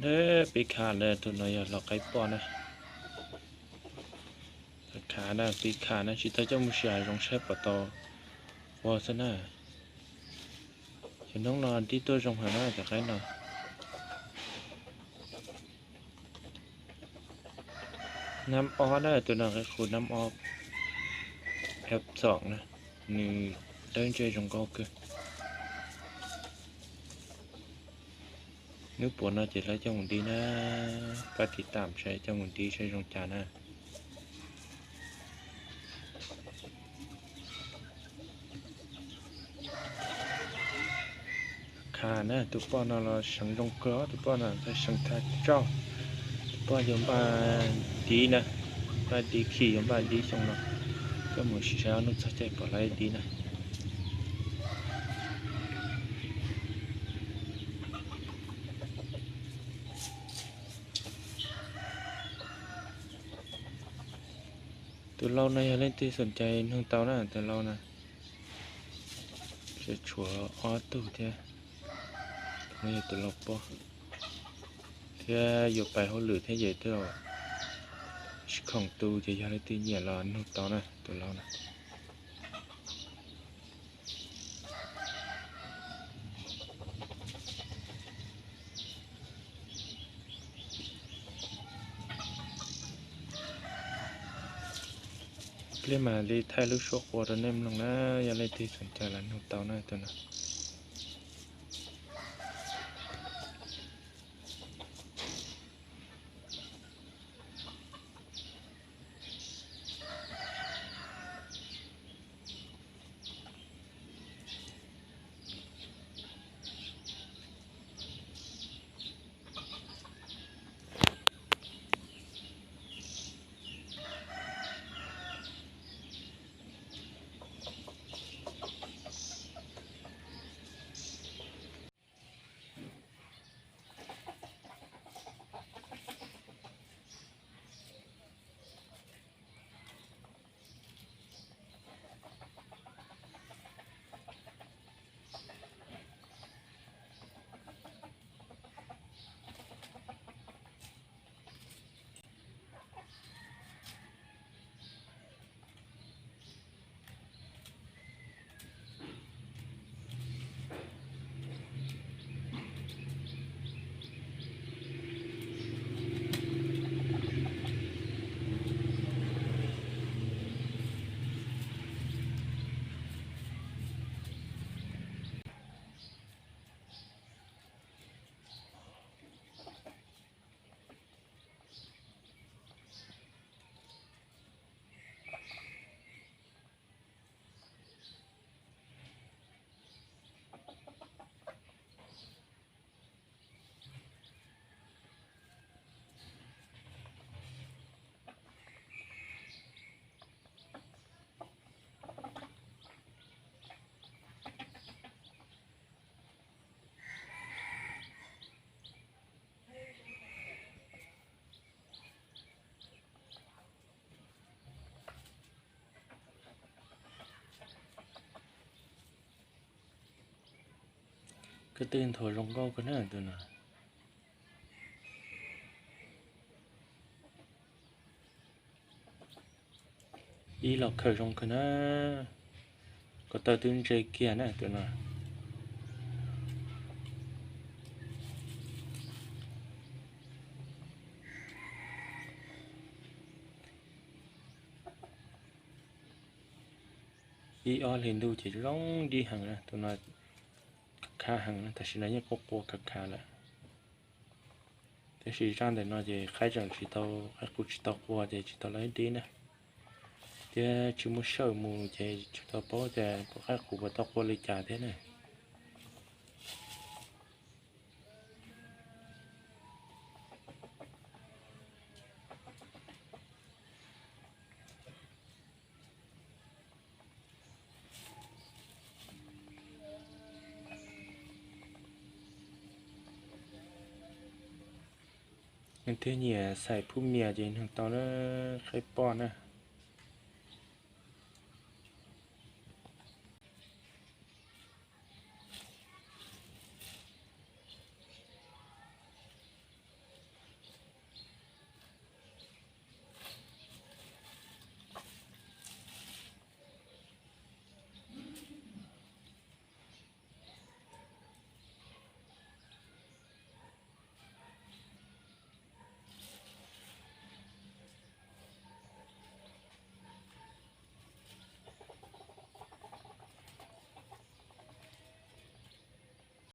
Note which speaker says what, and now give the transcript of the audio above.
Speaker 1: เด้อปีขาเลยตัวน้อยหลอกไก่ปอนนะขานะปีขานะชิตาเจ้ามุชายรองเชฟปตอวอสนะฉันต้องนอนที่ตัวจงหาหน้าจากใครหน่อยน้ำออได้ตัวน้อยก็คือน้ำออF2นะนี่เดินใจจงก็คือนึกปวดน่าจะไล่เจ้าหุ่นดีนะปฏิตามใช้เจ้าหุ่นดีใช้จงจานะขานะตัวป้อนเราฉันจงก็ตัวป้อนน่ะถ้าฉันทัดเจ้าตัวป้อนยมบ้านดีนะบ้านดีขี่ยมบ้านดีจงเนาะก็เหมือนเช้านึกสักใจปวดไรดีนะตัวเราในเล่นที่สนใจน้องเต้านะแต่เรานะจะชัวออตู้เท่ไม่ตัวเราปะเท่อยู่ไปเขาหรือเท่ใหญ่เท่าของตู้จะยาเล่นที่เหยียดเราน้องเต้านะตัวเรานะเล่นมาเล่นไทยลูกโชควัวตัวเนมลงนะอย่าเล่นที่สนใจแล้วน้องเต้านะตัวนะก็ตื่นถอยลงก็น่าตัวนะอีหลอกเคยลงก็น่าก็ตาตื่นใจเกียร์นะตัวนะอีออลเห็นดูจะร้องดีหังนะตัวนะขาหังนะแต่สิ่งนี้ก็ปวดกับขาละแต่สิ่งที่นั่นเราจะใครจะจิตเอาใครกูจิตเอากลัวจะจิตเอาอะไรดีนะจะชิมุเชื่อมูจะจิตเอาเพราะจะใครกูไม่ต้องกลัวเลยจ่าเท่านั้นเงินเท่านี้ใส่ผู้เมียจะเห็นตอนนั้นใครป้อนนะ